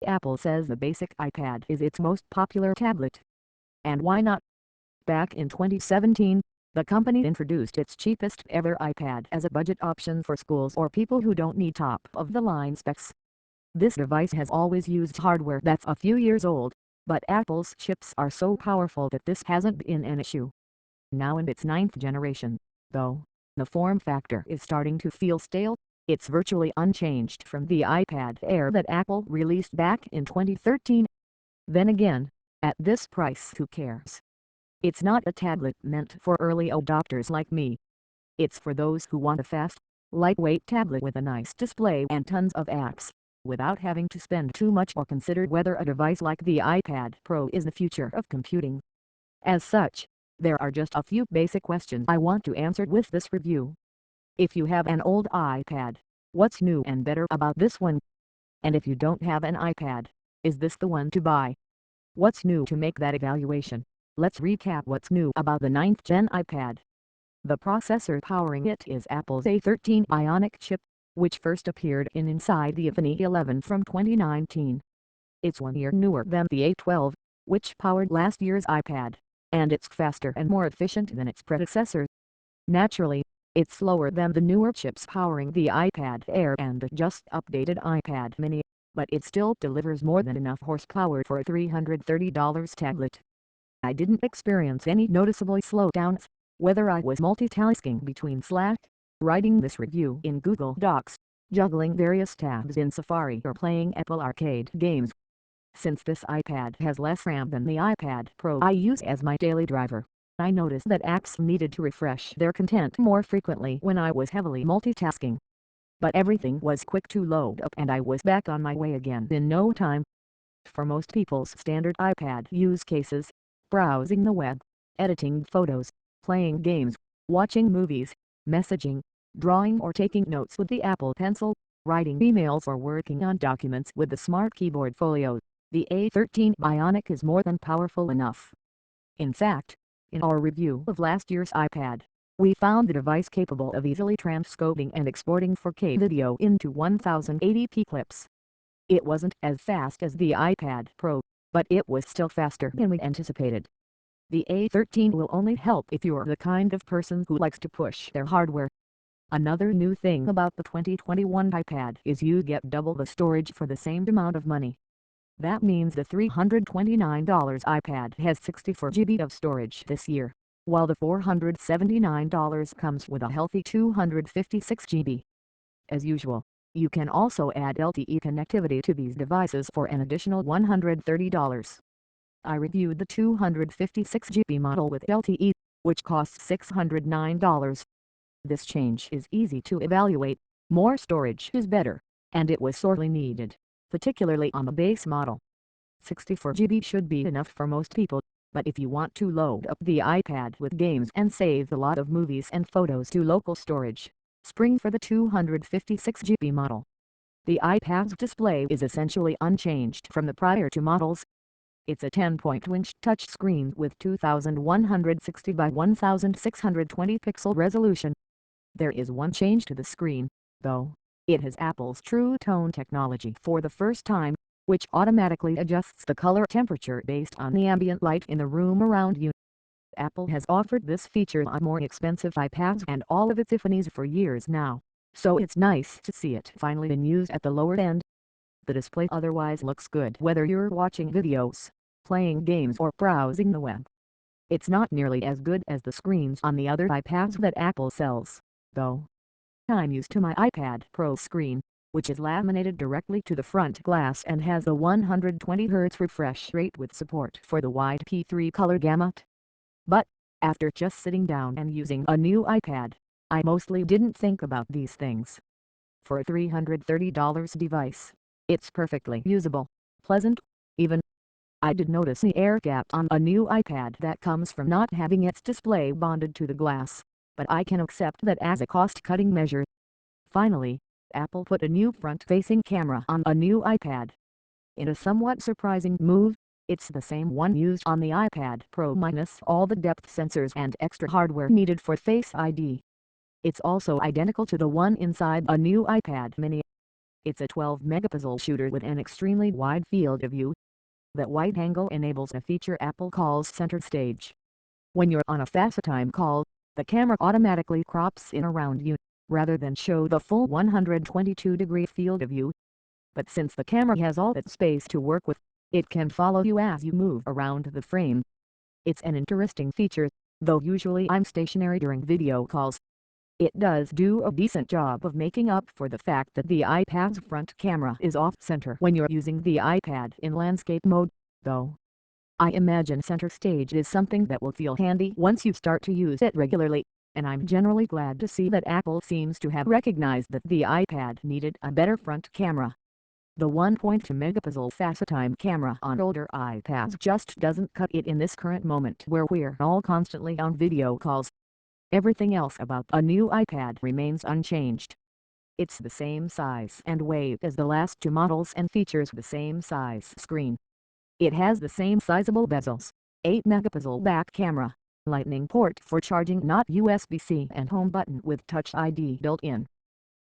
Apple says the basic iPad is its most popular tablet. And why not? Back in 2017, the company introduced its cheapest ever iPad as a budget option for schools or people who don't need top-of-the-line specs. This device has always used hardware that's a few years old, but Apple's chips are so powerful that this hasn't been an issue. Now in its ninth generation, though, the form factor is starting to feel stale. It's virtually unchanged from the iPad Air that Apple released back in 2013. Then again, at this price, who cares? It's not a tablet meant for early adopters like me. It's for those who want a fast, lightweight tablet with a nice display and tons of apps, without having to spend too much or consider whether a device like the iPad Pro is the future of computing. As such, there are just a few basic questions I want to answer with this review. If you have an old iPad, what's new and better about this one? And if you don't have an iPad, is this the one to buy? What's new to make that evaluation? Let's recap what's new about the 9th Gen iPad. The processor powering it is Apple's A13 Bionic chip, which first appeared inside the iPhone 11 from 2019. It's 1 year newer than the A12, which powered last year's iPad, and it's faster and more efficient than its predecessor. Naturally, it's slower than the newer chips powering the iPad Air and the just updated iPad mini, but it still delivers more than enough horsepower for a $330 tablet. I didn't experience any noticeable slowdowns, whether I was multitasking between writing this review in Google Docs, juggling various tabs in Safari or playing Apple Arcade games. Since this iPad has less RAM than the iPad Pro I use as my daily driver, I noticed that apps needed to refresh their content more frequently when I was heavily multitasking. But everything was quick to load up and I was back on my way again in no time. For most people's standard iPad use cases, browsing the web, editing photos, playing games, watching movies, messaging, drawing or taking notes with the Apple Pencil, writing emails or working on documents with the Smart Keyboard Folio, the A13 Bionic is more than powerful enough. In fact, in our review of last year's iPad, we found the device capable of easily transcoding and exporting 4K video into 1080p clips. It wasn't as fast as the iPad Pro, but it was still faster than we anticipated. The A13 will only help if you're the kind of person who likes to push their hardware. Another new thing about the 2021 iPad is you get double the storage for the same amount of money. That means the $329 iPad has 64 GB of storage this year, while the $479 comes with a healthy 256 GB. As usual, you can also add LTE connectivity to these devices for an additional $130. I reviewed the 256 GB model with LTE, which costs $609. This change is easy to evaluate. More storage is better, and it was sorely needed, particularly on the base model. 64 GB should be enough for most people, but if you want to load up the iPad with games and save a lot of movies and photos to local storage, spring for the 256 GB model. The iPad's display is essentially unchanged from the prior two models. It's a 10.2-inch touchscreen with 2160 by 1620 pixel resolution. There is one change to the screen, though. It has Apple's True Tone technology for the first time, which automatically adjusts the color temperature based on the ambient light in the room around you. Apple has offered this feature on more expensive iPads and all of its iPhones for years now, so it's nice to see it finally being used at the lower end. The display otherwise looks good whether you're watching videos, playing games or browsing the web. It's not nearly as good as the screens on the other iPads that Apple sells, though. I'm used to my iPad Pro screen, which is laminated directly to the front glass and has a 120Hz refresh rate with support for the wide P3 color gamut. But, after just sitting down and using a new iPad, I mostly didn't think about these things. For a $330 device, it's perfectly usable, pleasant, even. I did notice the air gap on a new iPad that comes from not having its display bonded to the glass, but I can accept that as a cost-cutting measure. Finally, Apple put a new front-facing camera on a new iPad. In a somewhat surprising move, it's the same one used on the iPad Pro minus all the depth sensors and extra hardware needed for Face ID. It's also identical to the one inside a new iPad mini. It's a 12-megapixel shooter with an extremely wide field of view. That wide angle enables a feature Apple calls center stage. When you're on a FaceTime call, the camera automatically crops in around you, rather than show the full 122-degree field of view. But since the camera has all its space to work with, it can follow you as you move around the frame. It's an interesting feature, though usually I'm stationary during video calls. It does do a decent job of making up for the fact that the iPad's front camera is off-center when you're using the iPad in landscape mode, though. I imagine center stage is something that will feel handy once you start to use it regularly, and I'm generally glad to see that Apple seems to have recognized that the iPad needed a better front camera. The 1.2-megapixel FaceTime camera on older iPads just doesn't cut it in this current moment where we're all constantly on video calls. Everything else about a new iPad remains unchanged. It's the same size and weight as the last two models and features the same size screen. It has the same sizable bezels, 8-megapixel back camera, Lightning port for charging not USB-C and home button with Touch ID built in.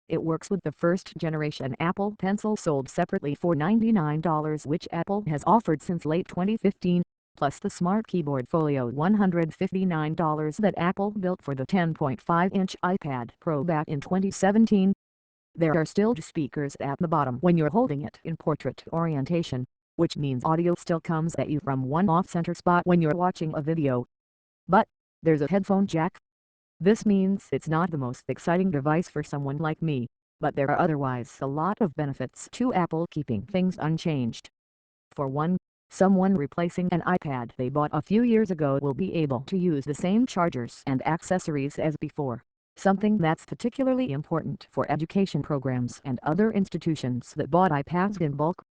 It works with the first generation Apple Pencil sold separately for $99, which Apple has offered since late 2015, plus the Smart Keyboard Folio $159 that Apple built for the 10.5-inch iPad Pro back in 2017. There are still speakers at the bottom when you're holding it in portrait orientation, which means audio still comes at you from one off-center spot when you're watching a video. But there's a headphone jack. This means it's not the most exciting device for someone like me, but there are otherwise a lot of benefits to Apple keeping things unchanged. For one, someone replacing an iPad they bought a few years ago will be able to use the same chargers and accessories as before, something that's particularly important for education programs and other institutions that bought iPads in bulk.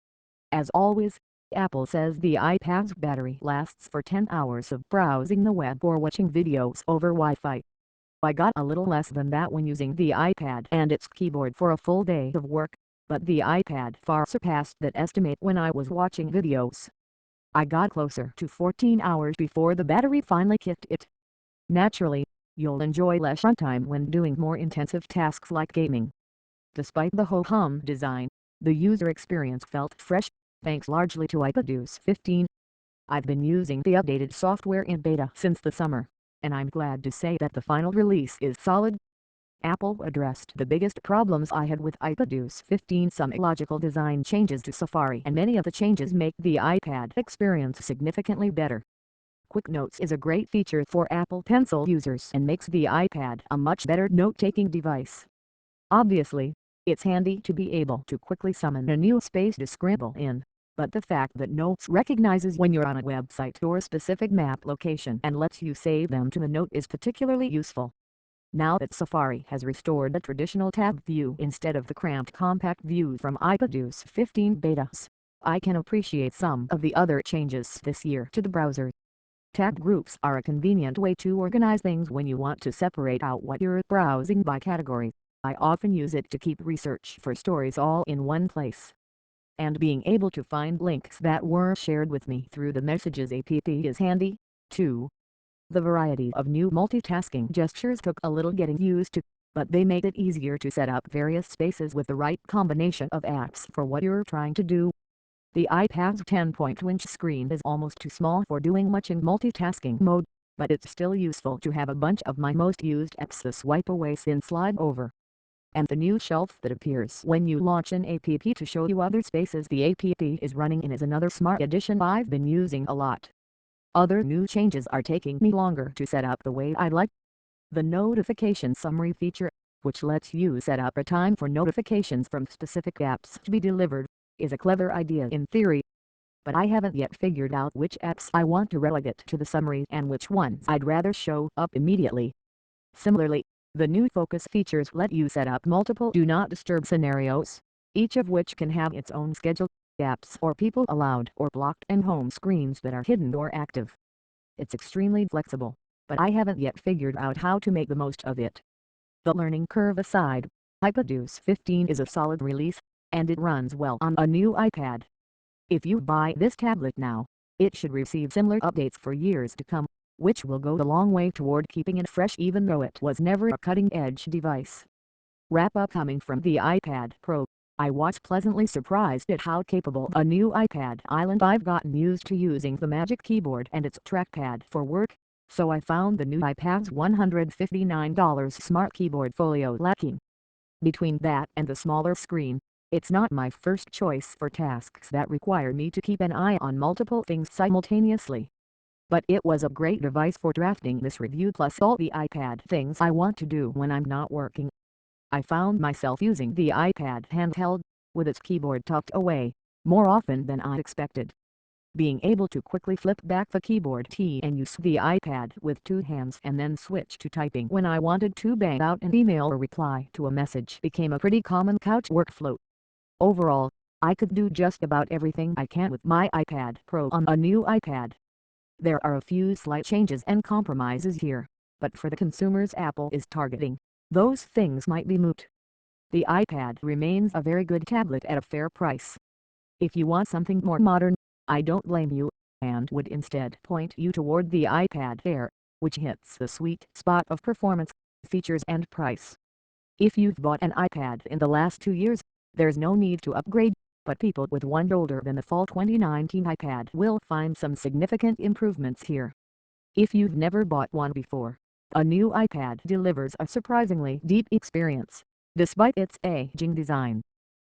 As always, Apple says the iPad's battery lasts for 10 hours of browsing the web or watching videos over Wi-Fi. I got a little less than that when using the iPad and its keyboard for a full day of work, but the iPad far surpassed that estimate when I was watching videos. I got closer to 14 hours before the battery finally kicked it. Naturally, you'll enjoy less runtime when doing more intensive tasks like gaming. Despite the ho-hum design, the user experience felt fresh, thanks largely to iPadOS 15. I've been using the updated software in beta since the summer, and I'm glad to say that the final release is solid. Apple addressed the biggest problems I had with iPadOS 15, some logical design changes to Safari, and many of the changes make the iPad experience significantly better. Quick Notes is a great feature for Apple Pencil users and makes the iPad a much better note-taking device. Obviously, it's handy to be able to quickly summon a new space to scribble in, but the fact that Notes recognizes when you're on a website or a specific map location and lets you save them to the note is particularly useful. Now that Safari has restored the traditional tab view instead of the cramped compact view from iPadOS 15 betas, I can appreciate some of the other changes this year to the browser. Tab groups are a convenient way to organize things when you want to separate out what you're browsing by category. I often use it to keep research for stories all in one place. And being able to find links that were shared with me through the Messages app is handy, too. The variety of new multitasking gestures took a little getting used to, but they make it easier to set up various spaces with the right combination of apps for what you're trying to do. The iPad's 10.2-inch screen is almost too small for doing much in multitasking mode, but it's still useful to have a bunch of my most used apps to swipe away and slide over. And the new shelf that appears when you launch an app to show you other spaces the app is running in is another smart addition I've been using a lot. Other new changes are taking me longer to set up the way I'd like. The notification summary feature, which lets you set up a time for notifications from specific apps to be delivered, is a clever idea in theory. But I haven't yet figured out which apps I want to relegate to the summary and which ones I'd rather show up immediately. Similarly, the new focus features let you set up multiple Do Not Disturb scenarios, each of which can have its own scheduled apps or people allowed or blocked and home screens that are hidden or active. It's extremely flexible, but I haven't yet figured out how to make the most of it. The learning curve aside, iPadOS 15 is a solid release, and it runs well on a new iPad. If you buy this tablet now, it should receive similar updates for years to come, which will go a long way toward keeping it fresh even though it was never a cutting-edge device. Wrap up coming from the iPad Pro. I was pleasantly surprised at how capable a new iPad Island I've gotten used to using the Magic Keyboard and its trackpad for work, so I found the new iPad's $159 Smart Keyboard Folio lacking. Between that and the smaller screen, it's not my first choice for tasks that require me to keep an eye on multiple things simultaneously. But it was a great device for drafting this review plus all the iPad things I want to do when I'm not working. I found myself using the iPad handheld, with its keyboard tucked away, more often than I expected. Being able to quickly flip back the keyboard key and use the iPad with two hands and then switch to typing when I wanted to bang out an email or reply to a message became a pretty common couch workflow. Overall, I could do just about everything I can with my iPad Pro on a new iPad. There are a few slight changes and compromises here, but for the consumers Apple is targeting, those things might be moot. The iPad remains a very good tablet at a fair price. If you want something more modern, I don't blame you, and would instead point you toward the iPad Air, which hits the sweet spot of performance, features and price. If you've bought an iPad in the last 2 years, there's no need to upgrade, but people with one older than the fall 2019 iPad will find some significant improvements here. If you've never bought one before, a new iPad delivers a surprisingly deep experience, despite its aging design.